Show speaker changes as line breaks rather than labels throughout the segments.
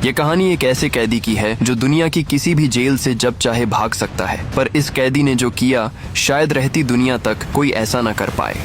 ये कहानी एक ऐसे कैदी की है जो दुनिया की किसी भी जेल से जब चाहे भाग सकता है, पर इस कैदी ने जो किया शायद रहती दुनिया तक कोई ऐसा न कर पाए।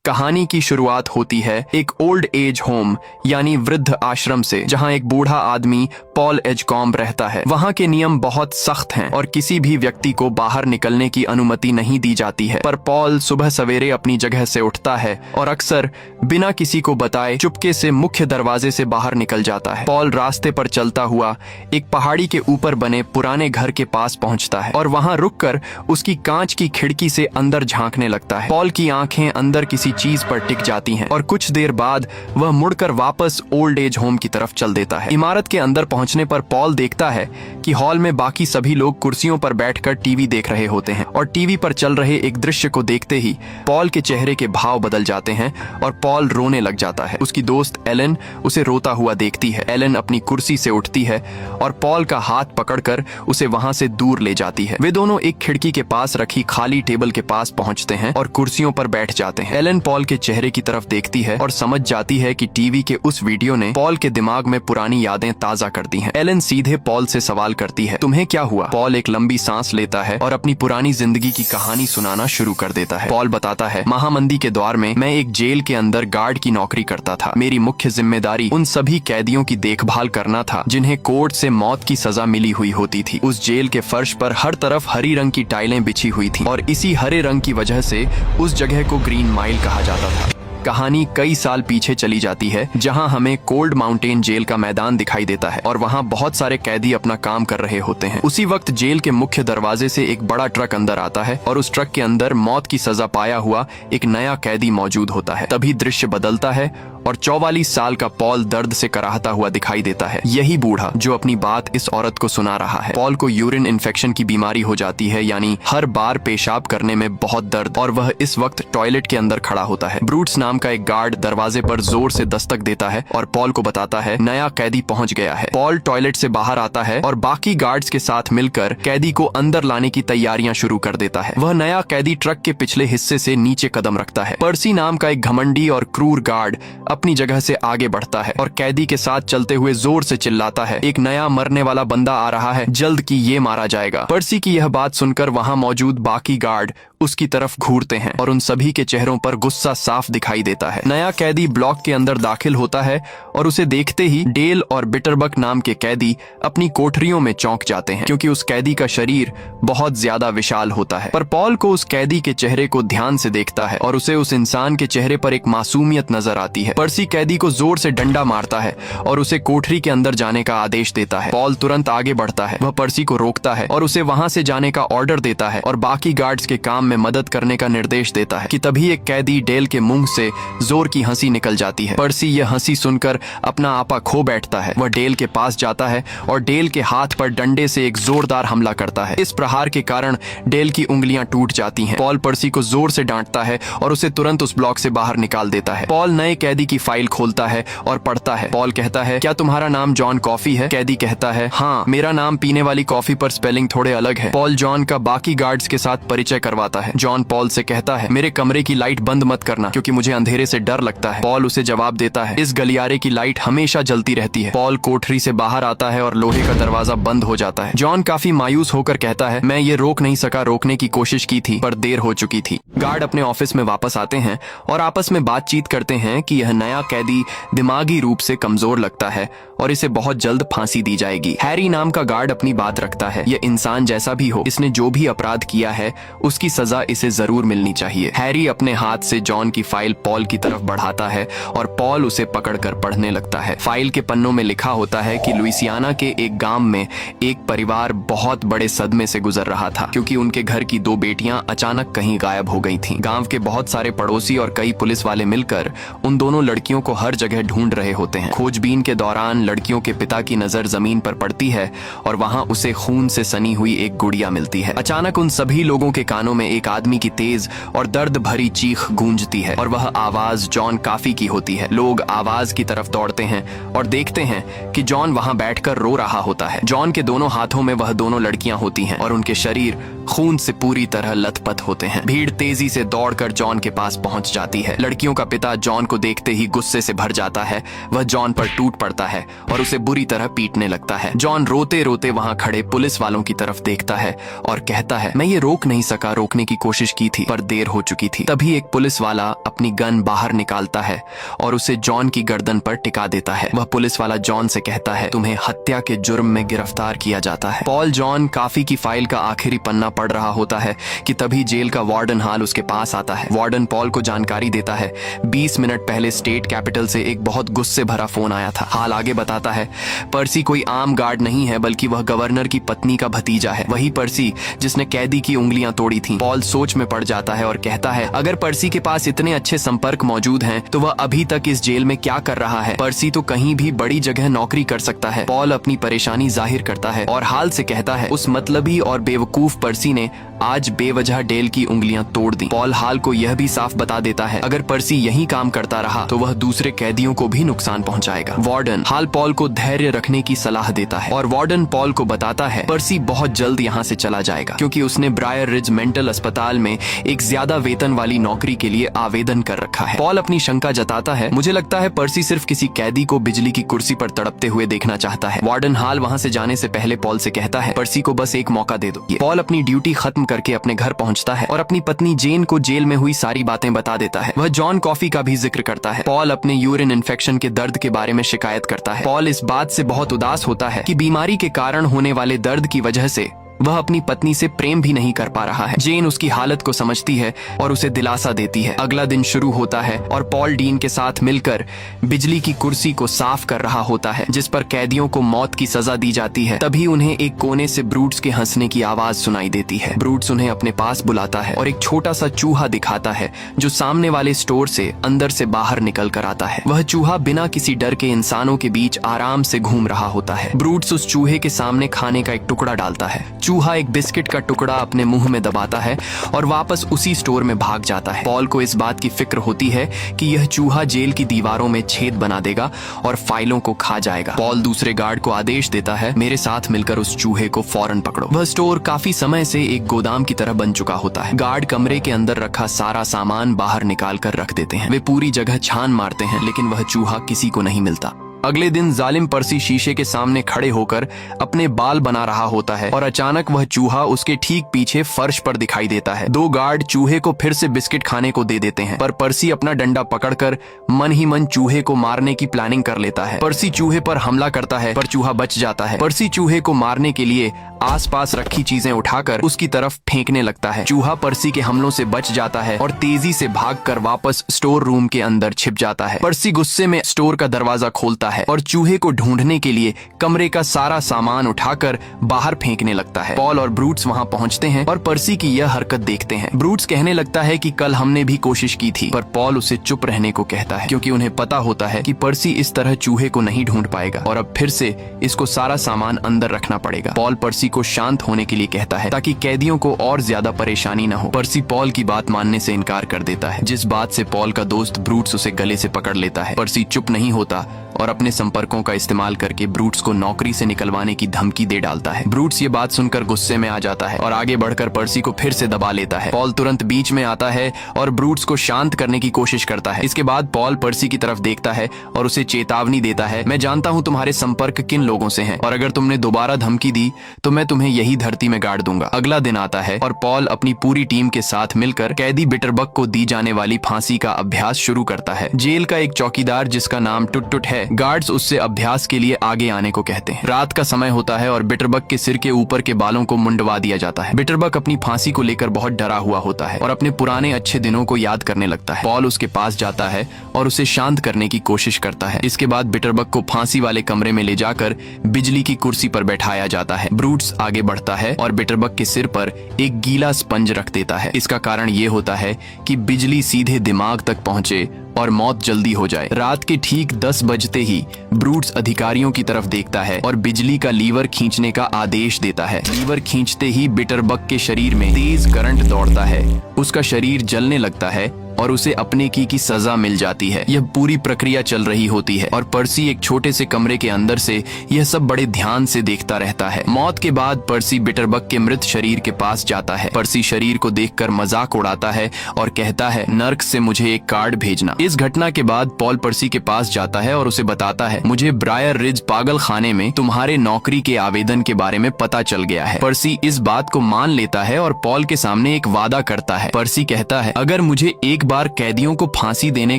कहानी की शुरुआत होती है एक ओल्ड एज होम यानी वृद्ध आश्रम से, जहां एक बूढ़ा आदमी पॉल एजकॉम्ब रहता है। वहां के नियम बहुत सख्त हैं और किसी भी व्यक्ति को बाहर निकलने की अनुमति नहीं दी जाती है, पर पॉल सुबह सवेरे अपनी जगह से उठता है और अक्सर बिना किसी को बताए चुपके से मुख्य दरवाजे से बाहर निकल जाता है। पॉल रास्ते पर चलता हुआ एक पहाड़ी के ऊपर बने पुराने घर के पास पहुंचता है और वहां रुककर उसकी कांच की खिड़की से अंदर झांकने लगता है। पॉल की आंखें अंदर किसी चीज पर टिक जाती हैं और कुछ देर बाद वह मुड़कर वापस ओल्ड एज होम की तरफ चल देता है। इमारत के अंदर पहुंचने पर पॉल देखता है कि हॉल में बाकी सभी लोग कुर्सियों पर बैठकर टीवी देख रहे होते हैं और टीवी पर चल रहे एक दृश्य को देखते ही पॉल के चेहरे के भाव बदल जाते हैं और पॉल रोने लग जाता है। उसकी दोस्त एलन उसे रोता हुआ देखती है। एलन अपनी कुर्सी से उठती है और पॉल का हाथ पकड़कर उसे वहां से दूर ले जाती है। वे दोनों एक खिड़की के पास रखी खाली टेबल के पास पहुंचते हैं और कुर्सियों पर बैठ जाते हैं। एलन पॉल के चेहरे की तरफ देखती है और समझ जाती है कि टीवी के उस वीडियो ने पॉल के दिमाग में पुरानी यादें ताजा कर दी हैं। एलन सीधे पॉल से सवाल करती है, तुम्हें क्या हुआ? पॉल एक लंबी सांस लेता है और अपनी पुरानी जिंदगी की कहानी सुनाना शुरू कर देता है। पॉल बताता है, महामंदी के दौर में मैं एक जेल के अंदर गार्ड की नौकरी करता था। मेरी मुख्य जिम्मेदारी उन सभी कैदियों की देखभाल करना था जिन्हें कोर्ट से मौत की सजा मिली हुई होती थी। उस जेल के फर्श पर हर तरफ हरी रंग की टाइलें बिछी हुई थी और इसी हरे रंग की वजह से उस जगह को ग्रीन माइल कहा जाता था। कहानी कई साल पीछे चली जाती है, जहां हमें कोल्ड माउंटेन जेल का मैदान दिखाई देता है और वहां बहुत सारे कैदी अपना काम कर रहे होते हैं। उसी वक्त जेल के मुख्य दरवाजे से एक बड़ा ट्रक अंदर आता है और उस ट्रक के अंदर मौत की सजा पाया हुआ एक नया कैदी मौजूद होता है। तभी दृश्य बदलता है और 44 साल का पॉल दर्द से कराहता हुआ दिखाई देता है। यही बूढ़ा जो अपनी बात इस औरत को सुना रहा है। पॉल को यूरिन इन्फेक्शन की बीमारी हो जाती है, यानी हर बार पेशाब करने में बहुत दर्द, और वह इस वक्त टॉयलेट के अंदर खड़ा होता है। ब्रूट्स नाम का एक गार्ड दरवाजे पर जोर से दस्तक देता है और पॉल को बताता है नया कैदी पहुंच गया है। पॉल टॉयलेट से बाहर आता है और बाकी गार्ड्स के साथ मिलकर कैदी को अंदर लाने की तैयारियां शुरू कर देता है। वह नया कैदी ट्रक के पिछले हिस्से से नीचे कदम रखता है। पर्सी नाम का एक घमंडी और क्रूर गार्ड अपनी जगह से आगे बढ़ता है और कैदी के साथ चलते हुए जोर से चिल्लाता है, एक नया मरने वाला बंदा आ रहा है, जल्द की ये मारा जाएगा। पर्सी की यह बात सुनकर वहां मौजूद बाकी गार्ड उसकी तरफ घूरते हैं और उन सभी के चेहरों पर गुस्सा साफ दिखाई देता है। नया कैदी ब्लॉक के अंदर दाखिल होता है और उसे देखते ही डेल और बिटरबक नाम के कैदी अपनी कोठरियों में चौंक जाते हैं, क्योंकि उस कैदी का शरीर बहुत ज्यादा विशाल होता है। पर पॉल को उस कैदी के चेहरे को ध्यान से देखता है और उसे उस इंसान के चेहरे पर एक मासूमियत नजर आती है। पर्सी कैदी को जोर से डंडा मारता है और उसे कोठरी के अंदर जाने का आदेश देता है। पॉल तुरंत आगे बढ़ता है, वह पर्सी को रोकता है और उसे वहां से जाने का ऑर्डर देता है और बाकी गार्ड्स के काम में मदद करने का निर्देश देता है कि तभी एक कैदी डेल के मुंह से जोर की हंसी निकल जाती है। पर्सी यह हंसी सुनकर अपना आपा खो बैठता है। वह डेल के पास जाता है और डेल के हाथ पर डंडे से एक जोरदार हमला करता है। इस प्रहार के कारण डेल की उंगलियां टूट जाती हैं। पॉल पर्सी को जोर से डांटता है और उसे तुरंत उस ब्लॉक से बाहर निकाल देता है। पॉल नए कैदी की फाइल खोलता है और पढ़ता है। पॉल कहता है, क्या तुम्हारा नाम जॉन कॉफी है? कैदी कहता है, हाँ, मेरा नाम पीने वाली कॉफी पर स्पेलिंग थोड़े अलग है। पॉल जॉन का बाकी गार्ड्स के साथ परिचय करवाता है। जॉन पॉल से कहता है, मेरे कमरे की लाइट बंद मत करना क्योंकि मुझे अंधेरे से डर लगता है। पॉल उसे जवाब देता है, इस गलियारे की लाइट हमेशा जलती रहती है। पॉल कोठरी से बाहर आता है और लोहे का दरवाजा बंद हो जाता है। जॉन काफी मायूस होकर कहता है, मैं ये रोक नहीं सका, रोकने की कोशिश की थी पर देर हो चुकी थी। गार्ड अपने ऑफिस में वापस आते हैं और आपस में बातचीत करते हैं कि यह नया कैदी दिमागी रूप से कमजोर लगता है और इसे बहुत जल्द फांसी दी जाएगी। हैरी नाम का गार्ड अपनी बात रखता है, यह इंसान जैसा भी हो, इसने जो भी अपराध किया है उसकी सजा इसे जरूर मिलनी चाहिए। हैरी अपने हाथ से जॉन की फाइल पॉल की तरफ बढ़ाता है और पॉल उसे पकड़कर पढ़ने लगता है। फाइल के पन्नों में लिखा होता है कि लुइसियाना के एक गांव में एक परिवार बहुत बड़े सदमे से गुजर रहा था, क्योंकि उनके घर की 2 बेटियां अचानक कहीं गायब हो गई थीं। गांव के बहुत सारे पड़ोसी और कई पुलिस वाले मिलकर उन दोनों लड़कियों को हर जगह ढूंढ रहे होते हैं। खोजबीन के दौरान लड़कियों के पिता की नजर जमीन पर पड़ती है और वहां उसे खून से सनी हुई एक गुड़िया मिलती है। अचानक उन सभी लोगों के कानों में एक आदमी की तेज और दर्द भरी चीख गूंजती है और वह आवाज जॉन काफी की होती है। लोग आवाज की तरफ दौड़ते हैं और देखते हैं कि जॉन वहां बैठकर रो रहा होता है। जॉन के दोनों हाथों में वह दोनों लड़कियां होती हैं और उनके शरीर खून से पूरी तरह लथपथ होते हैं। भीड़ तेजी से दौड़कर जॉन के पास पहुंच जाती है। लड़कियों का पिता जॉन को देखते ही गुस्से से भर जाता है। वह जॉन पर टूट पड़ता है और उसे बुरी तरह पीटने लगता है। जॉन रोते रोते वहां खड़े पुलिस वालों की तरफ देखता है और कहता है, मैं ये रोक नहीं सका, रोकने की कोशिश की थी पर देर हो चुकी थी। तभी एक पुलिस वाला अपनी गन बाहर निकालता है और उसे जॉन की गर्दन पर टिका देता है। वह पुलिस वाला जॉन से कहता है, तुम्हें हत्या के जुर्म में गिरफ्तार किया जाता है। पॉल जॉन काफी की फाइल का आखिरी पन्ना पढ़ रहा होता है कि तभी जेल का वार्डन हाल उसके पास आता है। वार्डन पॉल को जानकारी देता है, 20 मिनट पहले स्टेट कैपिटल से एक बहुत गुस्से भरा फोन आया था। हाल आगे बताता है, पर्सी कोई आम गार्ड नहीं है बल्कि वह गवर्नर की पत्नी का भतीजा है, वही पर्सी जिसने कैदी की उंगलियां तोड़ी थीं। पॉल सोच में पड़ जाता है और कहता है, अगर पर्सी के पास इतने अच्छे संपर्क मौजूद हैं तो वह अभी तक इस जेल में क्या कर रहा है? पर्सी तो कहीं भी बड़ी जगह नौकरी कर सकता है। पॉल अपनी परेशानी जाहिर करता है और हाल से कहता है, उस मतलबी और बेवकूफ पर्सी ने आज बेवजह डेल की उंगलियां तोड़ दी। पॉल हाल को यह भी साफ बता देता है, अगर पर्सी यही काम करता रहा तो वह दूसरे कैदियों को भी नुकसान पहुंचाएगा। वार्डन हाल पॉल को धैर्य रखने की सलाह देता है और वार्डन पॉल को बताता है, पर्सी बहुत जल्द यहाँ से चला जाएगा क्योंकि उसने ब्रायर रिज मेंटल अस्पताल में एक ज्यादा वेतन वाली नौकरी के लिए आवेदन कर रखा है। पॉल अपनी शंका जताता है, मुझे लगता है पर्सी सिर्फ किसी कैदी को बिजली की कुर्सी पर तड़पते हुए देखना चाहता है। वार्डन हाल वहाँ से जाने से पहले पॉल से कहता है, पर्सी को बस एक मौका दे दो। पॉल अपनी ड्यूटी खत्म करके अपने घर पहुंचता है और अपनी पत्नी जेन को जेल में हुई सारी बातें बता देता है। वह जॉन कॉफी का भी जिक्र करता है। पॉल अपने यूरिन इन्फेक्शन के दर्द के बारे में शिकायत करता है। पॉल इस बात से बहुत उदास होता है कि बीमारी के कारण होने वाले दर्द की वजह से वह अपनी पत्नी से प्रेम भी नहीं कर पा रहा है। जेन उसकी हालत को समझती है और उसे दिलासा देती है। अगला दिन शुरू होता है और पॉल डीन के साथ मिलकर बिजली की कुर्सी को साफ कर रहा होता है जिस पर कैदियों को मौत की सजा दी जाती है। तभी उन्हें एक कोने से ब्रूट्स के हंसने की आवाज सुनाई देती है। ब्रूट्स उन्हें अपने पास बुलाता है और एक छोटा सा चूहा दिखाता है जो सामने वाले स्टोर से अंदर से बाहर निकल कर आता है। वह चूहा बिना किसी डर के इंसानों के बीच आराम से घूम रहा होता है। ब्रूट्स उस चूहे के सामने खाने का एक टुकड़ा डालता है। चूहा एक बिस्किट का टुकड़ा अपने मुंह में दबाता है और वापस उसी स्टोर में भाग जाता है। पॉल को इस बात की फिक्र होती है कि यह चूहा जेल की दीवारों में छेद बना देगा और फाइलों को खा जाएगा। पॉल दूसरे गार्ड को आदेश देता है, मेरे साथ मिलकर उस चूहे को फौरन पकड़ो। वह स्टोर काफी समय से एक गोदाम की तरह बन चुका होता है। गार्ड कमरे के अंदर रखा सारा सामान बाहर निकाल कर रख देते हैं। वे पूरी जगह छान मारते हैं लेकिन वह चूहा किसी को नहीं मिलता। अगले दिन जालिम पर्सी शीशे के सामने खड़े होकर अपने बाल बना रहा होता है और अचानक वह चूहा उसके ठीक पीछे फर्श पर दिखाई देता है। दो गार्ड चूहे को फिर से बिस्किट खाने को दे देते हैं पर पर्सी अपना डंडा पकड़कर मन ही मन चूहे को मारने की प्लानिंग कर लेता है। पर्सी चूहे पर हमला करता है पर चूहा बच जाता है। पर्सी चूहे को मारने के लिए आसपास रखी चीजें उठाकर उसकी तरफ फेंकने लगता है। चूहा पर्सी के हमलों से बच जाता है और तेजी से भागकर वापस स्टोर रूम के अंदर छिप जाता है। पर्सी गुस्से में स्टोर का दरवाजा खोलता है और चूहे को ढूंढने के लिए कमरे का सारा सामान उठाकर बाहर फेंकने लगता है। पॉल और ब्रूट्स वहां पहुंचते हैं और पर्सी की यह हरकत देखते हैं। ब्रूट्स कहने लगता है कि कल हमने भी कोशिश की थी पर पॉल उसे चुप रहने को कहता है क्योंकि उन्हें पता होता है कि पर्सी इस तरह चूहे को नहीं ढूंढ पाएगा और अब फिर से इसको सारा सामान अंदर रखना पड़ेगा। पॉल पर्सी को शांत होने के लिए कहता है ताकि कैदियों को और ज्यादा परेशानी न हो। पर्सी पॉल की बात मानने से इनकार कर देता है जिस बात से पॉल का दोस्त ब्रूट्स उसे गले से पकड़ लेता है। पर्सी चुप नहीं होता और अपने संपर्कों का इस्तेमाल करके ब्रूट्स को नौकरी से निकलवाने की धमकी दे डालता है। ब्रूट्स ये बात सुनकर गुस्से में आ जाता है और आगे बढ़कर पर्सी को फिर से दबा लेता है। पॉल तुरंत बीच में आता है और ब्रूट्स को शांत करने की कोशिश करता है। इसके बाद पॉल पर्सी की तरफ देखता है और उसे चेतावनी देता है, मैं जानता हूँ तुम्हारे संपर्क किन लोगों से हैं और अगर तुमने दोबारा धमकी दी तो मैं तुम्हें यही धरती में गाड़ दूंगा। अगला दिन आता है और पॉल अपनी पूरी टीम के साथ मिलकर कैदी बिटरबक को दी जाने वाली फांसी का अभ्यास शुरू करता है। जेल का एक चौकीदार जिसका नाम टुट टुट है, गार्ड्स उससे अभ्यास के लिए आगे आने को कहते हैं। रात का समय होता है और बिटरबक के सिर के ऊपर के बालों को मुंडवा दिया जाता है। बिटरबक अपनी फांसी को लेकर बहुत डरा हुआ होता है और अपने पुराने अच्छे दिनों को याद करने लगता है। पॉल उसके पास जाता है और उसे शांत करने की कोशिश करता है। इसके बाद बिटरबक को फांसी वाले कमरे में ले जाकर बिजली की कुर्सी पर बैठाया जाता है। ब्रूट्स आगे बढ़ता है और बिटरबक के सिर पर एक गीला स्पंज रख देता है। इसका कारण ये होता है कि बिजली सीधे दिमाग तक पहुंचे और मौत जल्दी हो जाए। रात के ठीक 10 बजते ही ब्रूट्स अधिकारियों की तरफ देखता है और बिजली का लीवर खींचने का आदेश देता है। लीवर खींचते ही बिटरबक के शरीर में तेज करंट दौड़ता है। उसका शरीर जलने लगता है और उसे अपने की सजा मिल जाती है। यह पूरी प्रक्रिया चल रही होती है और पर्सी एक छोटे से कमरे के अंदर से यह सब बड़े ध्यान से देखता रहता है। मौत के बाद पर्सी बिटरबग के मृत शरीर के पास जाता है। पर्सी शरीर को देखकर मजाक उड़ाता है और कहता है, नर्क से मुझे एक कार्ड भेजना। इस घटना के बाद पॉल पर्सी के पास जाता है और उसे बताता है, मुझे ब्रायर रिज पागल खाने में तुम्हारे नौकरी के आवेदन के बारे में पता चल गया है। पर्सी इस बात को मान लेता है और पॉल के सामने एक वादा करता है। पर्सी कहता है, अगर मुझे एक बार कैदियों को फांसी देने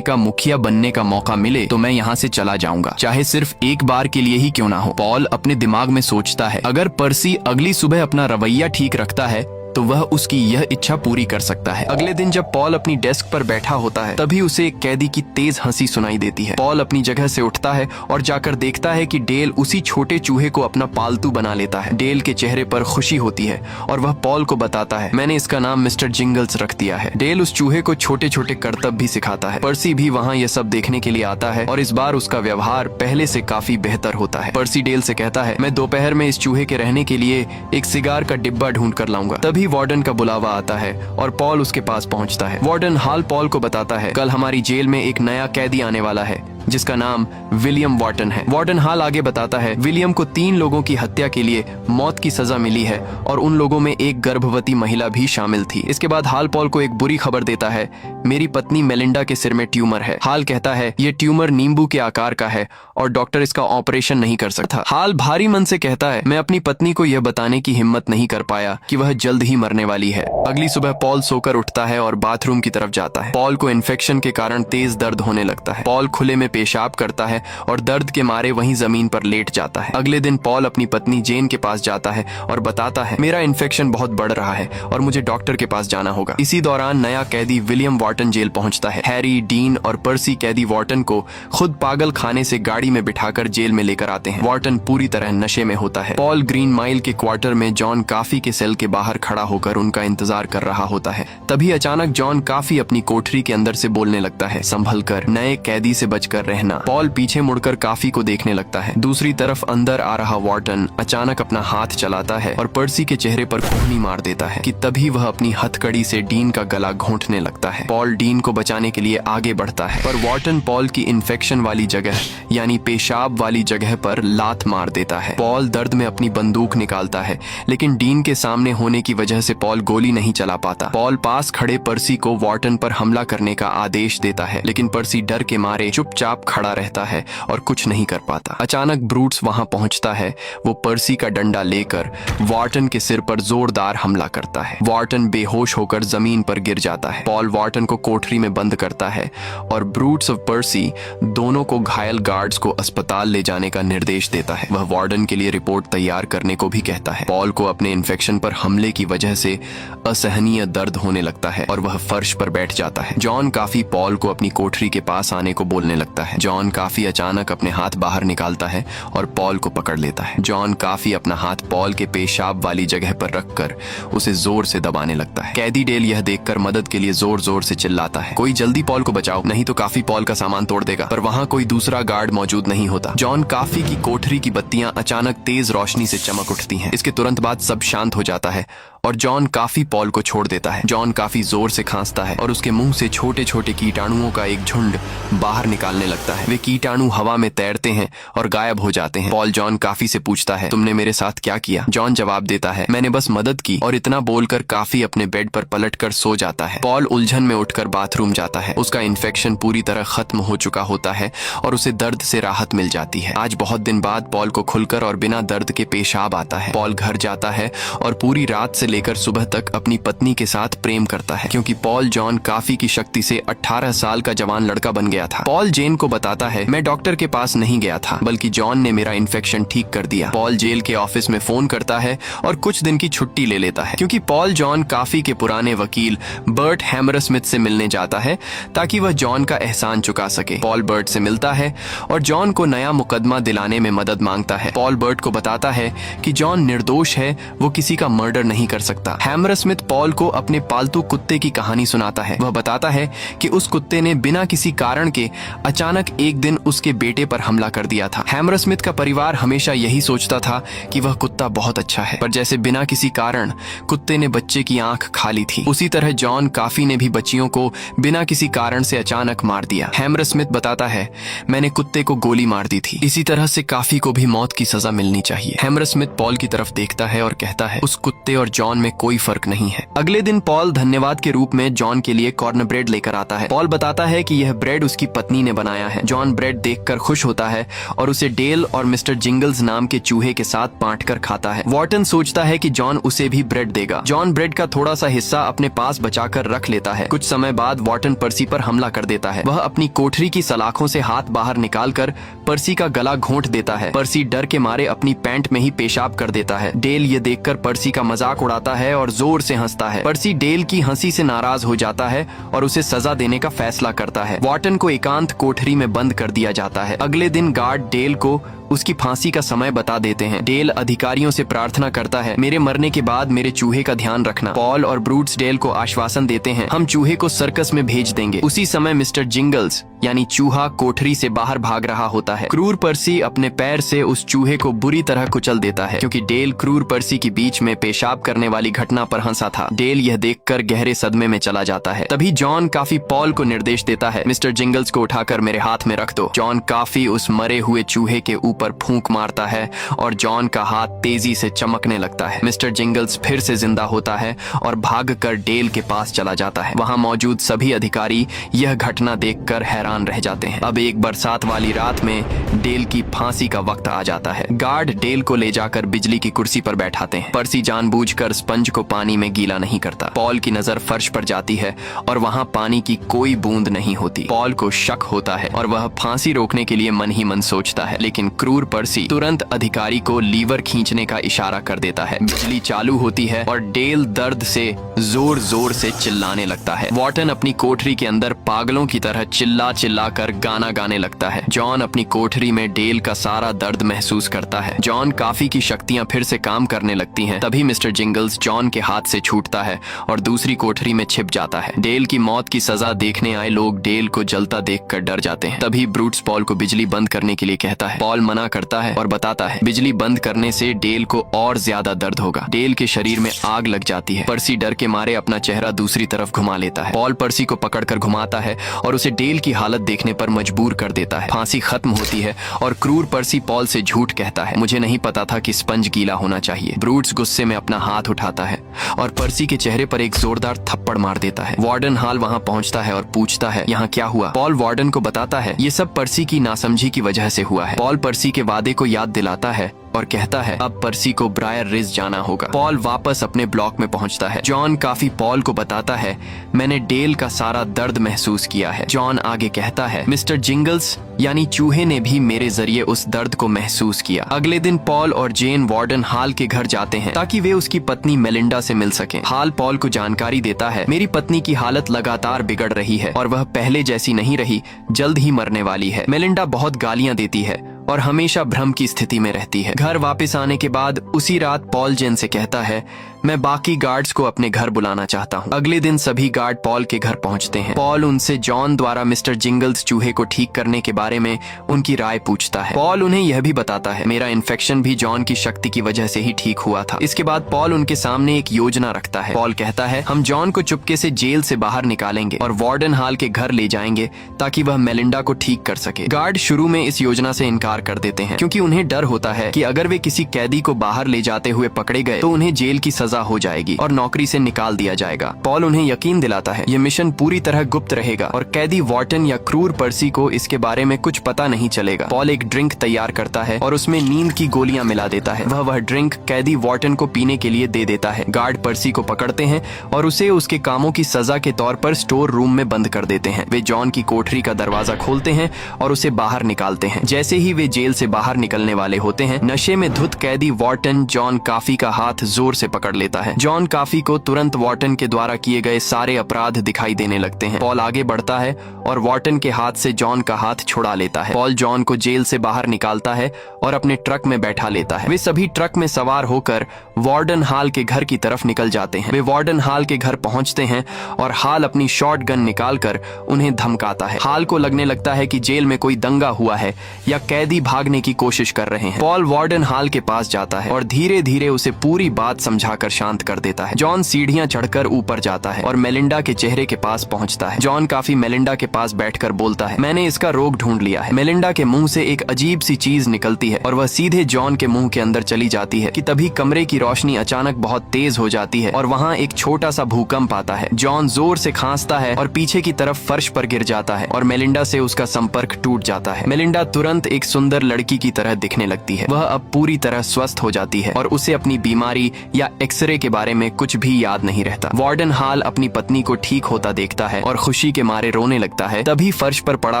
का मुखिया बनने का मौका मिले तो मैं यहाँ से चला जाऊंगा, चाहे सिर्फ एक बार के लिए ही क्यों ना हो। पॉल अपने दिमाग में सोचता है, अगर पर्सी अगली सुबह अपना रवैया ठीक रखता है तो वह उसकी यह इच्छा पूरी कर सकता है। अगले दिन जब पॉल अपनी डेस्क पर बैठा होता है तभी उसे एक कैदी की तेज हंसी सुनाई देती है। पॉल अपनी जगह से उठता है और जाकर देखता है कि डेल उसी छोटे चूहे को अपना पालतू बना लेता है। डेल के चेहरे पर खुशी होती है और वह पॉल को बताता है, मैंने इसका नाम मिस्टर जिंगल्स रख दिया है। डेल उस चूहे को छोटे छोटे करतब भी सिखाता है। पर्सी भी वहाँ यह सब देखने के लिए आता है और इस बार उसका व्यवहार पहले से काफी बेहतर होता है। पर्सी डेल से कहता है, मैं दोपहर में इस चूहे के रहने के लिए एक सिगार का डिब्बा ढूंढ कर लाऊंगा। तभी वार्डन का बुलावा आता है और पॉल उसके पास पहुंचता है। वार्डन हाल पॉल को बताता है, कल हमारी जेल में एक नया कैदी आने वाला है जिसका नाम विलियम वॉर्टन है। वार्डन हाल आगे बताता है, विलियम को 3 लोगों की हत्या के लिए मौत की सजा मिली है और उन लोगों में एक गर्भवती महिला भी शामिल थी। इसके बाद हाल पॉल को एक बुरी खबर देता है, मेरी पत्नी मेलिंडा के सिर में ट्यूमर है। हाल कहता है, ये ट्यूमर नींबू के आकार का है और डॉक्टर इसका ऑपरेशन नहीं कर सकता। हाल भारी मन से कहता है, मैं अपनी पत्नी को यह बताने की हिम्मत नहीं कर पाया कि वह जल्द ही मरने वाली है। अगली सुबह पॉल सोकर उठता है और बाथरूम की तरफ जाता है। पॉल को इन्फेक्शन के कारण तेज दर्द होने लगता है। पॉल खुले में पेशाब करता है और दर्द के मारे वहीं जमीन पर लेट जाता है। अगले दिन पॉल अपनी पत्नी जेन के पास जाता है और बताता है, मेरा इन्फेक्शन बहुत बढ़ रहा है और मुझे डॉक्टर के पास जाना होगा। इसी दौरान नया कैदी विलियम वॉर्टन जेल पहुंचता है। हैरी, डीन और पर्सी कैदी वॉर्टन को खुद पागल खाने से गाड़ी में बिठाकर जेल में लेकर आते हैं। वॉर्टन पूरी तरह नशे में होता है। पॉल ग्रीन माइल के क्वार्टर में जॉन काफी के सेल के बाहर खड़ा होकर उनका इंतजार कर रहा होता है। तभी अचानक जॉन काफी अपनी कोठरी के अंदर से बोलने लगता है, संभल कर, नए कैदी से बचकर रहना। पॉल पीछे मुड़कर काफी को देखने लगता है। दूसरी तरफ अंदर आ रहा वॉर्टन अचानक अपना हाथ चलाता है और पर्सी के चेहरे पर कोहनी मार देता है कि तभी वह अपनी हथकड़ी से डीन का गला घोंटने लगता है। पॉल डीन को बचाने के लिए आगे बढ़ता है पर वॉर्टन पॉल की इन्फेक्शन वाली जगह यानी पेशाब वाली जगह पर लात मार देता है। पॉल दर्द में अपनी बंदूक निकालता है लेकिन डीन के सामने होने की वजह से पॉल गोली नहीं चला पाता। पॉल पास खड़े पर्सी को वॉर्टन पर हमला करने का आदेश देता है लेकिन पर्सी डर के मारे चुपचाप खड़ा रहता है और कुछ नहीं कर पाता। अचानक ब्रूट्स वहां पहुंचता है। वो पर्सी का डंडा लेकर वॉर्टन के सिर पर जोरदार हमला करता है। वॉर्टन बेहोश होकर जमीन पर गिर जाता है। पॉल वॉर्टन को कोठरी में बंद करता है और ब्रूट्स और पर्सी दोनों को घायल गार्ड्स को अस्पताल ले जाने का निर्देश देता है। वह वार्डन के लिए रिपोर्ट तैयार करने को भी कहता है। पॉल को अपने इन्फेक्शन पर हमले की वजह से असहनीय दर्द होने लगता है और वह फर्श पर बैठ जाता है। जॉन काफी पॉल को अपनी कोठरी के पास आने को बोलने लगता है। जॉन काफी अचानक अपने हाथ बाहर निकालता है और पॉल को पकड़ लेता है। जॉन काफी अपना हाथ पॉल के पेशाब वाली जगह पर रखकर उसे जोर से दबाने लगता है। कैदी डेल यह देखकर मदद के लिए जोर जोर से चिल्लाता है, कोई जल्दी पॉल को बचाओ, नहीं तो काफी पॉल का सामान तोड़ देगा। पर वहाँ कोई दूसरा गार्ड मौजूद नहीं होता। जॉन काफी की कोठरी की बत्तियां अचानक तेज रोशनी से चमक उठती हैं। इसके तुरंत बाद सब शांत हो जाता है और जॉन काफी पॉल को छोड़ देता है। जॉन काफी जोर से खांसता है और उसके मुंह से छोटे छोटे कीटाणुओं का एक झुंड बाहर निकालने लगता है। वे कीटाणु हवा में तैरते हैं और गायब हो जाते हैं। पॉल जॉन काफी से पूछता है, तुमने मेरे साथ क्या किया? जॉन जवाब देता है, मैंने बस मदद की, और इतना बोलकर काफी अपने बेड पर पलटकर सो जाता है। पॉल उलझन में उठकर बाथरूम जाता है। उसका इन्फेक्शन पूरी तरह खत्म हो चुका होता है और उसे दर्द से राहत मिल जाती है। आज बहुत दिन बाद पॉल को खुलकर और बिना दर्द के पेशाब आता है। पॉल घर जाता है और पूरी रात से लेकर सुबह तक अपनी पत्नी के साथ प्रेम करता है, क्योंकि पॉल जॉन काफी की शक्ति से 18 साल का जवान लड़का बन गया था। पॉल जेन को बताता है, मैं डॉक्टर के पास नहीं गया था, बल्कि जॉन ने मेरा इन्फेक्शन ठीक कर दिया। पॉल जेल के ऑफिस में फोन करता है और कुछ दिन की छुट्टी ले लेता है, क्योंकि पॉल जॉन काफी के पुराने वकील बर्ट हैमरस्मिथ से मिलने जाता है ताकि वह जॉन का एहसान चुका सके। पॉल बर्ट से मिलता है और जॉन को नया मुकदमा दिलाने में मदद मांगता है। पॉल बर्ट को बताता है कि जॉन निर्दोष है, वो किसी का मर्डर नहीं कर कर सकता। हैमरस्मिथ पॉल को अपने पालतू कुत्ते की कहानी सुनाता है। वह बताता है कि उस कुत्ते ने बिना किसी कारण के अचानक एक दिन उसके बेटे पर हमला कर दिया था। हैमरस्मिथ का परिवार हमेशा यही सोचता था कि वह कुत्ता बहुत अच्छा है, पर जैसे बिना किसी कारण कुत्ते ने बच्चे की आंख खा ली थी, उसी तरह जॉन काफी ने भी बच्चियों को बिना किसी कारण से अचानक मार दिया। हैमरस्मिथ बताता है, मैंने कुत्ते को गोली मार दी थी, इसी तरह से काफी को भी मौत की सजा मिलनी चाहिए। हैमरस्मिथ पॉल की तरफ देखता है और कहता है, उस कुत्ते और जॉन में कोई फर्क नहीं है। अगले दिन पॉल धन्यवाद के रूप में जॉन के लिए कॉर्न ब्रेड लेकर आता है। पॉल बताता है कि यह ब्रेड उसकी पत्नी ने बनाया है। जॉन ब्रेड देखकर खुश होता है और उसे डेल और मिस्टर जिंगल्स नाम के चूहे के साथ बांटकर खाता है। वॉर्टन सोचता है कि जॉन उसे भी ब्रेड देगा। जॉन ब्रेड का थोड़ा सा हिस्सा अपने पास बचाकर रख लेता है। कुछ समय बाद वॉर्टन पर्सी पर हमला कर देता है। वह अपनी कोठरी की सलाखों से हाथ बाहर निकालकर पर्सी का गला घोंट देता है। पर्सी डर के मारे अपनी पैंट में ही पेशाब कर देता है। डेल ये देखकर पर्सी का मजाक उड़ाता है और जोर से हंसता है। पर्सी डेल की हंसी से नाराज हो जाता है और उसे सजा देने का फैसला करता है। वॉर्टन को एकांत कोठरी में बंद कर दिया जाता है। अगले दिन गार्ड डेल को उसकी फांसी का समय बता देते हैं। डेल अधिकारियों से प्रार्थना करता है, मेरे मरने के बाद मेरे चूहे का ध्यान रखना। पॉल और ब्रूट्स डेल को आश्वासन देते हैं, हम चूहे को सर्कस में भेज देंगे। उसी समय मिस्टर जिंगल्स यानी चूहा कोठरी से बाहर भाग रहा होता है। क्रूर पर्सी अपने पैर से उस चूहे को बुरी तरह कुचल देता है, क्योंकि डेल क्रूर पर्सी के बीच में पेशाब करने वाली घटना पर हंसा था। डेल यह देखकर गहरे सदमे में चला जाता है। तभी जॉन काफी पॉल को निर्देश देता है, मिस्टर जिंगल्स को उठाकर मेरे हाथ में रख दो। जॉन काफी उस मरे हुए चूहे के पर फूंक मारता है और जॉन का हाथ तेजी से चमकने लगता है। मिस्टर जिंगल्स फिर से जिंदा होता है और भागकर डेल के पास चला जाता है। वहां मौजूद सभी अधिकारी यह घटना देखकर हैरान रह जाते हैं। अब एक बरसात वाली रात में डेल की फांसी का वक्त आ जाता है। गार्ड डेल को ले जाकर बिजली की कुर्सी पर बैठाते हैं। पर्सी जानबूझकर स्पंज को पानी में गीला नहीं करता। पॉल की नजर फर्श पर जाती है और वहां पानी की कोई बूंद नहीं होती। पॉल को शक होता है और वह फांसी रोकने के लिए मन ही मन सोचता है, लेकिन क्रूर पर्सी तुरंत अधिकारी को लीवर खींचने का इशारा कर देता है। बिजली चालू होती है और डेल दर्द से जोर जोर से चिल्लाने लगता है। वॉर्टन अपनी कोठरी के अंदर पागलों की तरह चिल्ला चिल्ला कर गाना गाने लगता है। जॉन अपनी कोठरी में डेल का सारा दर्द महसूस करता है। जॉन काफी की शक्तियां फिर से काम करने लगती हैं। तभी मिस्टर जिंगल्स जॉन के हाथ से छूटता है और दूसरी कोठरी में छिप जाता है। डेल की मौत की सजा देखने आए लोग डेल को जलता देखकर डर जाते हैं। तभी ब्रूट्स पॉल को बिजली बंद करने के लिए कहता है। पॉल मना करता है और बताता है, बिजली बंद करने से डेल को और ज्यादा दर्द होगा। डेल के शरीर में आग लग जाती है। पर्सी डर के मारे अपना चेहरा दूसरी तरफ घुमा लेता है। पॉल पर्सी को पकड़कर घुमाता है और उसे डेल की हालत देखने पर मजबूर कर देता है। फांसी खत्म होती है और क्रूर पर्सी पॉल से झूठ कहता है, मुझे नहीं पता था कि स्पंज गीला होना चाहिए। ब्रूट्स गुस्से में अपना हाथ उठाता है और पर्सी के चेहरे पर एक जोरदार थप्पड़ मार देता है। वार्डन हाल वहां पहुंचता है और पूछता है, यहाँ क्या हुआ? पॉल वार्डन को बताता है, ये सब पर्सी की नासमझी की वजह से हुआ है। पॉल पर्सी के वादे को याद दिलाता है और कहता है, अब पर्सी को ब्रायर रिज जाना होगा। पॉल वापस अपने ब्लॉक में पहुंचता है। जॉन काफी पॉल को बताता है, मैंने डेल का सारा दर्द महसूस किया है। जॉन आगे कहता है, मिस्टर जिंगल्स यानी चूहे ने भी मेरे जरिए उस दर्द को महसूस किया। अगले दिन पॉल और जेन वार्डन हाल के घर जाते हैं ताकि वे उसकी पत्नी मेलिंडा से मिल सकें। हाल पॉल को जानकारी देता है, मेरी पत्नी की हालत लगातार बिगड़ रही है और वह पहले जैसी नहीं रही, जल्द ही मरने वाली है। मेलिंडा बहुत गालियां देती है और हमेशा भ्रम की स्थिति में रहती है। घर वापस आने के बाद उसी रात पॉल जेन से कहता है, मैं बाकी गार्ड्स को अपने घर बुलाना चाहता हूँ। अगले दिन सभी गार्ड पॉल के घर पहुँचते हैं। पॉल उनसे जॉन द्वारा मिस्टर जिंगल्स चूहे को ठीक करने के बारे में उनकी राय पूछता है। पॉल उन्हें यह भी बताता है, मेरा इन्फेक्शन भी जॉन की शक्ति की वजह से ही ठीक हुआ था। इसके बाद पॉल उनके सामने एक योजना रखता है। पॉल कहता है, हम जॉन को चुपके से जेल से बाहर निकालेंगे और वार्डन हाल के घर ले जाएंगे ताकि वह मेलिंडा को ठीक कर सके। गार्ड शुरू में इस योजना से इनकार कर देते हैं क्योंकि उन्हें डर होता है कि अगर वे किसी कैदी को बाहर ले जाते हुए पकड़े गए तो उन्हें जेल की सजा हो जाएगी और नौकरी से निकाल दिया जाएगा। पॉल उन्हें यकीन दिलाता है, ये मिशन पूरी तरह गुप्त रहेगा और कैदी वॉर्टन या क्रूर पर्सी को इसके बारे में कुछ पता नहीं चलेगा। पॉल एक ड्रिंक तैयार करता है और उसमें नींद की गोलियां मिला देता है। वह ड्रिंक कैदी वॉर्टन को पीने के लिए दे देता है। गार्ड पर्सी को पकड़ते हैं और उसे उसके कामों की सजा के तौर पर स्टोर रूम में बंद कर देते हैं। वे जॉन की कोठरी का दरवाजा खोलते हैं और उसे बाहर निकालते हैं। जैसे ही वे जेल से बाहर निकलने वाले होते हैं, नशे में धुत कैदी वॉर्टन जॉन काफी का हाथ जोर से पकड़ लेता है। जॉन कॉफी को तुरंत वॉर्टन के द्वारा किए गए सारे अपराध दिखाई देने लगते हैं। पॉल आगे बढ़ता है और वॉर्टन के हाथ से जॉन का हाथ छुड़ा लेता है। पॉल जॉन को जेल से बाहर निकालता है और अपने ट्रक में बैठा लेता है। वे सभी ट्रक में सवार होकर वार्डन हाल के घर की तरफ निकल जाते हैं। वे वार्डन हाल के घर पहुंचते हैं और हाल अपनी शॉर्ट गन निकालकर उन्हें धमकाता है। हाल को लगने लगता है कि जेल में कोई दंगा हुआ है या कैदी भागने की कोशिश कर रहे हैं। पॉल वार्डन हाल के पास जाता है और धीरे धीरे उसे पूरी बात समझाकर शांत कर देता है। जॉन सीढ़ियां चढ़कर ऊपर जाता है और मेलिंडा के चेहरे के पास पहुंचता है। जॉन काफी मेलिंडा के पास बैठकर बोलता है, मैंने इसका रोग ढूंढ लिया है। मेलिंडा के मुंह से एक अजीब सी चीज निकलती है और वह सीधे जॉन के मुंह के अंदर चली जाती है कि तभी कमरे की रोशनी अचानक बहुत तेज हो जाती है और वहाँ एक छोटा सा भूकंप आता है। जॉन जोर से खांसता है और पीछे की तरफ फर्श पर गिर जाता है और मेलिंडा से उसका संपर्क टूट जाता है। मेलिंडा तुरंत एक सुंदर लड़की की तरह दिखने लगती है। वह अब पूरी तरह स्वस्थ हो जाती है और उसे अपनी बीमारी या एक्सरे के बारे में कुछ भी याद नहीं रहता। वार्डन हाल अपनी पत्नी को ठीक होता देखता है और खुशी के मारे रोने लगता है। तभी फर्श पर पड़ा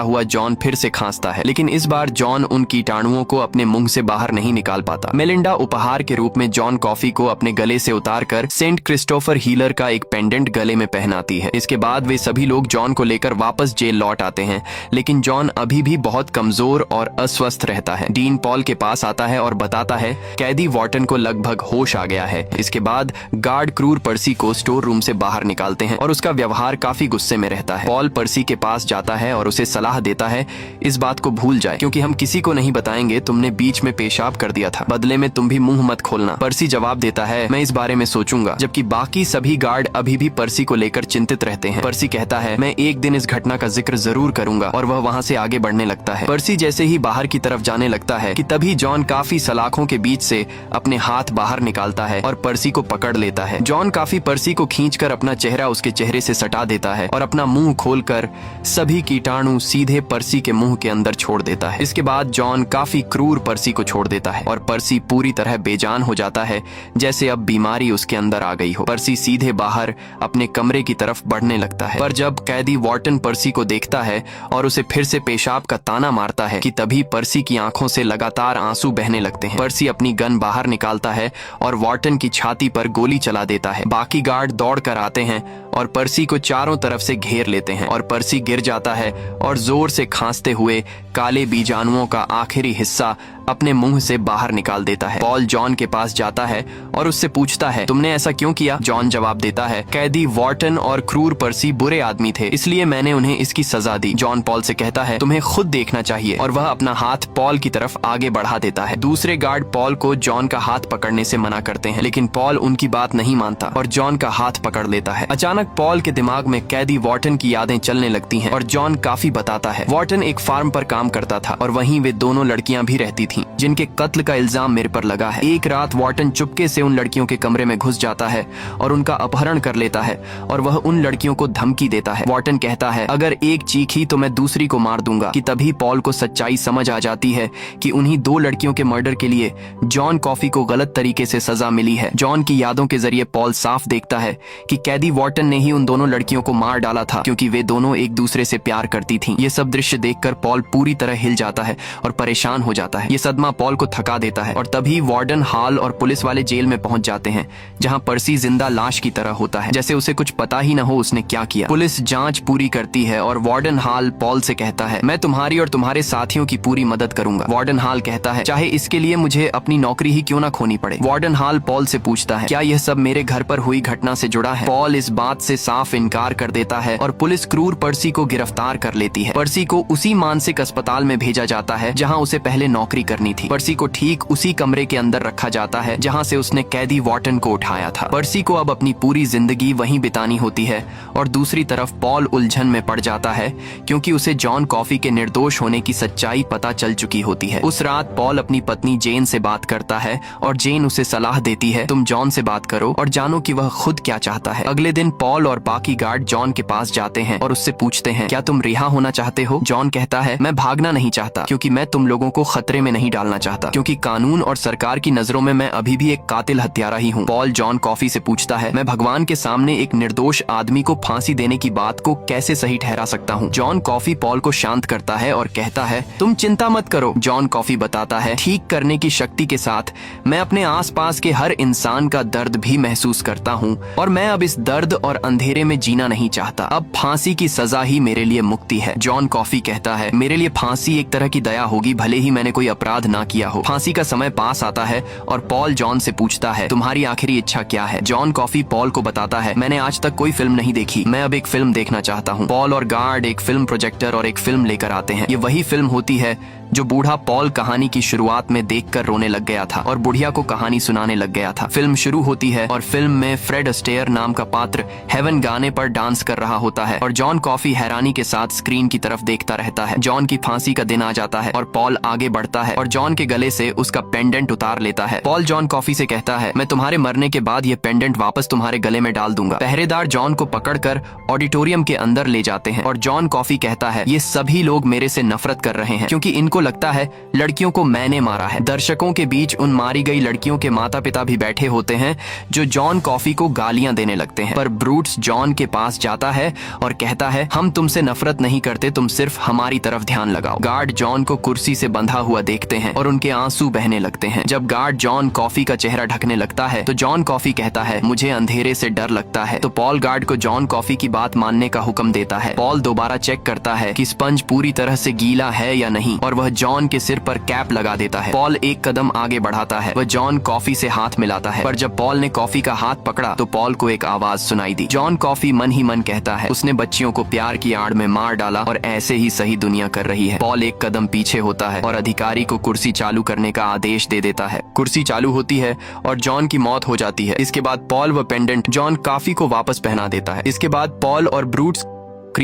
हुआ जॉन फिर से खांसता है, लेकिन इस बार जॉन उन कीटाणुओं को अपने मुंह से बाहर नहीं निकाल पाता। मेलिंडा उपहार के रूप में जॉन कॉफी को अपने गले से उतारकर सेंट क्रिस्टोफर हीलर का एक पेंडेंट गले में पहनाती है। इसके बाद वे सभी लोग जॉन को लेकर वापस जेल लौट आते हैं, लेकिन जॉन अभी भी बहुत कमजोर और अस्वस्थ रहता है। डीन पॉल के पास आता है और बताता है कैदी वॉर्टन को लगभग होश आ गया है। इसके बाद गार्ड क्रूर पर्सी को स्टोर रूम से बाहर निकालते हैं और उसका व्यवहार काफी गुस्से में रहता है। पॉल पर्सी के पास जाता है और उसे सलाह देता है इस बात को भूल जाए, क्योंकि हम किसी को नहीं बताएंगे तुमने बीच में पेशाब कर दिया था। बदले में तुम भी मुंह मत खोलना। पर्सी जवाब देता है, मैं इस बारे में सोचूंगा, जबकि बाकी सभी गार्ड अभी भी पर्सी को लेकर चिंतित रहते हैं। पर्सी कहता है, मैं एक दिन इस घटना का जिक्र जरूर करूंगा, और वह वहाँ से आगे बढ़ने लगता है। पर्सी जैसे ही बाहर की तरफ जाने लगता है कि तभी जॉन काफी सलाखों के बीच से अपने हाथ बाहर निकालता है और पर्सी को पकड़ लेता है। जॉन काफी पर्सी को खींचकर अपना चेहरा उसके चेहरे से सटा देता है और अपना मुंह खोलकर सभी कीटाणु सीधे पर्सी के मुंह के अंदर छोड़ देता है। इसके बाद जॉन काफी क्रूर पर्सी को छोड़ देता है और पर्सी पूरी तरह बेजान हो जाता है, जैसे अब बीमारी उसके अंदर आ गई हो। पर्सी सीधे बाहर अपने कमरे की तरफ बढ़ने लगता है, पर जब कैदी वॉर्टन पर्सी को देखता है और उसे फिर से पेशाब का ताना मारता है कि तभी पर्सी की आंखों से लगातार आंसू बहने लगते हैं। पर्सी अपनी गन बाहर निकालता है और वॉर्टन की छाती पर गोली चला देता है। बाकी गार्ड दौड़ कर आते हैं और पर्सी को चारों तरफ से घेर लेते हैं और पर्सी गिर जाता है और जोर से खांसते हुए काले बीजाणुओं का आखिरी हिस्सा अपने मुंह से बाहर निकाल देता है। पॉल जॉन के पास जाता है और उससे पूछता है, तुमने ऐसा क्यों किया? जॉन जवाब देता है, कैदी वॉर्टन और क्रूर पर्सी बुरे आदमी थे, इसलिए मैंने उन्हें इसकी सजा दी। जॉन पॉल से कहता है, तुम्हें खुद देखना चाहिए, और वह अपना हाथ पॉल की तरफ आगे बढ़ा देता है। दूसरे गार्ड पॉल को जॉन का हाथ पकड़ने से मना करते हैं, लेकिन पॉल उनकी बात नहीं मानता और जॉन का हाथ पकड़ लेता है। अचानक पॉल के दिमाग में कैदी वॉर्टन की यादें चलने लगती हैं और जॉन काफी बताता है। वॉर्टन एक फार्म पर काम करता था और वहीं वे दोनों लड़कियां भी रहती थीं, जिनके कत्ल का इल्जाम मेरे पर लगा है। एक रात वॉर्टन चुपके से उन लड़कियों के कमरे में घुस जाता है और उनका अपहरण कर लेता है और वह उन लड़कियों को धमकी देता है। वॉर्टन कहता है, अगर एक चीखी तो मैं दूसरी को मार दूंगा। कि तभी पॉल को सच्चाई समझ आ जाती है कि उन्हीं दो लड़कियों के मर्डर के लिए जॉन कॉफी को गलत तरीके से सजा मिली है। जॉन की यादों के जरिए पॉल साफ देखता है कि कैदी वॉर्टन ने ही उन दोनों लड़कियों को मार डाला था, क्योंकि वे दोनों एक दूसरे से प्यार करती थीं। ये सब दृश्य देखकर पॉल पूरी तरह हिल जाता है और परेशान हो जाता है। ये सदमा पॉल को थका देता है और तभी वार्डन हाल और पुलिस वाले जेल में पहुंच जाते हैं, जहां पर्सी जिंदा लाश की तरह होता है, जैसे उसे कुछ पता ही न हो उसने क्या किया। पुलिस जांच पूरी करती है और वार्डन हाल पॉल से कहता है, मैं तुम्हारी और तुम्हारे साथियों की पूरी मदद करूंगा। वार्डन हाल कहता है, चाहे इसके लिए मुझे अपनी नौकरी ही क्यों ना खोनी पड़े। वार्डन हाल पॉल से पूछता है, क्या यह सब मेरे घर पर हुई घटना से जुड़ा है? पॉल इस बात से साफ इनकार कर देता है और पुलिस क्रूर पर्सी को गिरफ्तार कर लेती है। पर्सी को उसी मानसिक अस्पताल में भेजा जाता है जहां उसे पहले नौकरी करनी थी। पर्सी को ठीक उसी कमरे के अंदर रखा जाता है जहां से उसने कैदी वॉर्टन को उठाया था। पर्सी को अब अपनी पूरी जिंदगी वहीं बितानी होती है और दूसरी तरफ पॉल उलझन में पड़ जाता है, क्योंकि उसे जॉन कॉफी के निर्दोष होने की सच्चाई पता चल चुकी होती है। उस रात पॉल अपनी पत्नी जेन से बात करता है और जेन उसे सलाह देती है, तुम जॉन से बात करो और जानो कि वह खुद क्या चाहता है। अगले दिन पॉल और बाकी गार्ड जॉन के पास जाते हैं और उससे पूछते हैं, क्या तुम रिहा होना चाहते हो? जॉन कहता है, मैं भागना नहीं चाहता, क्योंकि मैं तुम लोगों को खतरे में नहीं नहीं डालना चाहता, क्योंकि कानून और सरकार की नजरों में मैं अभी भी एक कातिल हत्यारा ही हूँ। पॉल जॉन कॉफी से पूछता है, मैं भगवान के सामने एक निर्दोष आदमी को फांसी देने की बात को कैसे सही ठहरा सकता हूँ। जॉन कॉफी पॉल को शांत करता है और कहता है, तुम चिंता मत करो। जॉन कॉफी बताता है, ठीक करने की शक्ति के साथ मैं अपने आसपास के हर इंसान का दर्द भी महसूस करता हूँ और मैं अब इस दर्द और अंधेरे में जीना नहीं चाहता। अब फांसी की सजा ही मेरे लिए मुक्ति है। जॉन कॉफी कहता है, मेरे लिए फांसी एक तरह की दया होगी, भले ही मैंने कोई अपराध ना किया हो। फांसी का समय पास आता है और पॉल जॉन से पूछता है, तुम्हारी आखिरी इच्छा क्या है? जॉन कॉफी पॉल को बताता है, मैंने आज तक कोई फिल्म नहीं देखी, मैं अब एक फिल्म देखना चाहता हूँ। पॉल और गार्ड एक फिल्म प्रोजेक्टर और एक फिल्म लेकर आते हैं। ये वही फिल्म होती है जो बूढ़ा पॉल कहानी की शुरुआत में देखकर रोने लग गया था और बुढ़िया को कहानी सुनाने लग गया था। फिल्म शुरू होती है और फिल्म में फ्रेड अस्टेयर नाम का पात्र हेवन गाने पर डांस कर रहा होता है और जॉन कॉफी हैरानी के साथ स्क्रीन की तरफ देखता रहता है। जॉन की फांसी का दिन आ जाता है और पॉल आगे बढ़ता है और जॉन के गले से उसका पेंडेंट उतार लेता है। पॉल जॉन कॉफी से कहता है, मैं तुम्हारे मरने के बाद ये पेंडेंट वापस तुम्हारे गले में डाल दूंगा। पहरेदार जॉन को पकड़कर ऑडिटोरियम के अंदर ले जाते हैं और जॉन कॉफी कहता है, ये सभी लोग मेरे से नफरत कर रहे हैं क्योंकि इनको लगता है लड़कियों को मैंने मारा है। दर्शकों के बीच उन मारी गई लड़कियों के माता पिता भी बैठे होते हैं जो जॉन कॉफी को गालियां देने लगते हैं, पर ब्रूट्स जॉन के पास जाता है और कहता है, हम तुमसे नफरत नहीं करते, तुम सिर्फ हमारी तरफ ध्यान लगाओ। गार्ड जॉन को कुर्सी से बंधा हुआ देखते हैं और उनके आंसू बहने लगते हैं। जब गार्ड जॉन कॉफी का चेहरा ढकने लगता है तो जॉन कॉफी कहता है, मुझे अंधेरे से डर लगता है। तो पॉल गार्ड को जॉन कॉफी की बात मानने का हुक्म देता है। पॉल दोबारा चेक करता है कि स्पंज पूरी तरह से गीला है या नहीं और वह जॉन के सिर पर कैप लगा देता है। पॉल एक कदम आगे बढ़ाता है, वह जॉन कॉफी से हाथ मिलाता है, पर जब पॉल ने कॉफी का हाथ पकड़ा तो पॉल को एक आवाज सुनाई दी। जॉन कॉफी मन ही मन कहता है, उसने बच्चियों को प्यार की आड़ में मार डाला और ऐसे ही सही दुनिया कर रही है। पॉल एक कदम पीछे होता है और अधिकारी को कुर्सी चालू करने का आदेश दे देता है। कुर्सी चालू होती है और जॉन की मौत हो जाती है। इसके बाद पॉल व पेंडेंट जॉन कॉफी को वापस पहना देता है। इसके बाद पॉल और ब्रूट्स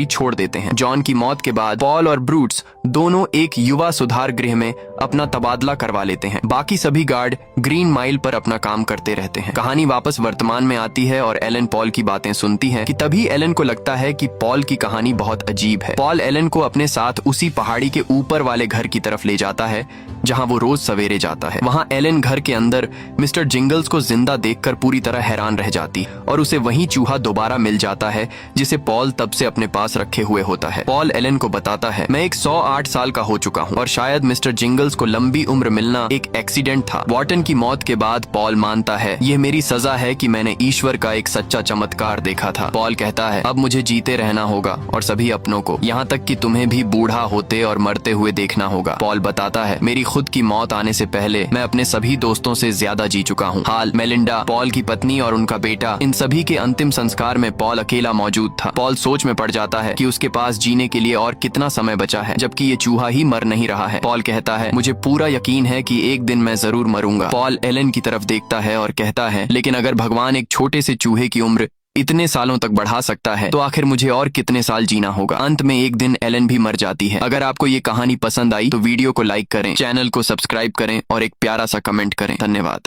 छोड़ देते हैं। जॉन की मौत के बाद पॉल और ब्रूट्स दोनों एक युवा सुधार गृह में अपना तबादला करवा लेते हैं। बाकी सभी गार्ड ग्रीन माइल पर अपना काम करते रहते हैं। कहानी वापस वर्तमान में आती है और एलन पॉल की बातें सुनती है कि तभी एलन को लगता है कि पॉल की कहानी बहुत अजीब है। पॉल एलन को अपने साथ उसी पहाड़ी के ऊपर वाले घर की तरफ ले जाता है जहां वो रोज सवेरे जाता है। वहां एलन घर के अंदर मिस्टर जिंगल्स को जिंदा देखकर पूरी तरह हैरान रह जाती और उसे वही चूहा दोबारा मिल जाता है जिसे पॉल तब से अपने पास रखे हुए होता है। पॉल एलन को बताता है, मैं 108 साल का हो चुका हूँ और शायद मिस्टर जिंगल्स को लंबी उम्र मिलना एक एक्सीडेंट था। वॉर्टन की मौत के बाद पॉल मानता है, यह मेरी सजा है कि मैंने ईश्वर का एक सच्चा चमत्कार देखा था। पॉल कहता है, अब मुझे जीते रहना होगा और सभी अपनों को, यहाँ तक कि तुम्हें भी बूढ़ा होते और मरते हुए देखना होगा। पॉल बताता है, मेरी खुद की मौत आने से पहले मैं अपने सभी दोस्तों से ज्यादा जी चुका हूँ। हाल मेलिंडा, पॉल की पत्नी और उनका बेटा, इन सभी के अंतिम संस्कार में पॉल अकेला मौजूद था। पॉल सोच में पड़ जाता है कि उसके पास जीने के लिए और कितना समय बचा है, जबकि ये चूहा ही मर नहीं रहा है। पॉल कहता है, मुझे पूरा यकीन है कि एक दिन मैं जरूर मरूंगा। पॉल एलन की तरफ देखता है और कहता है, लेकिन अगर भगवान एक छोटे से चूहे की उम्र इतने सालों तक बढ़ा सकता है तो आखिर मुझे और कितने साल जीना होगा। अंत में एक दिन एलन भी मर जाती है। अगर आपको ये कहानी पसंद आई तो वीडियो को लाइक करें, चैनल को सब्सक्राइब करें और एक प्यारा सा कमेंट करें। धन्यवाद।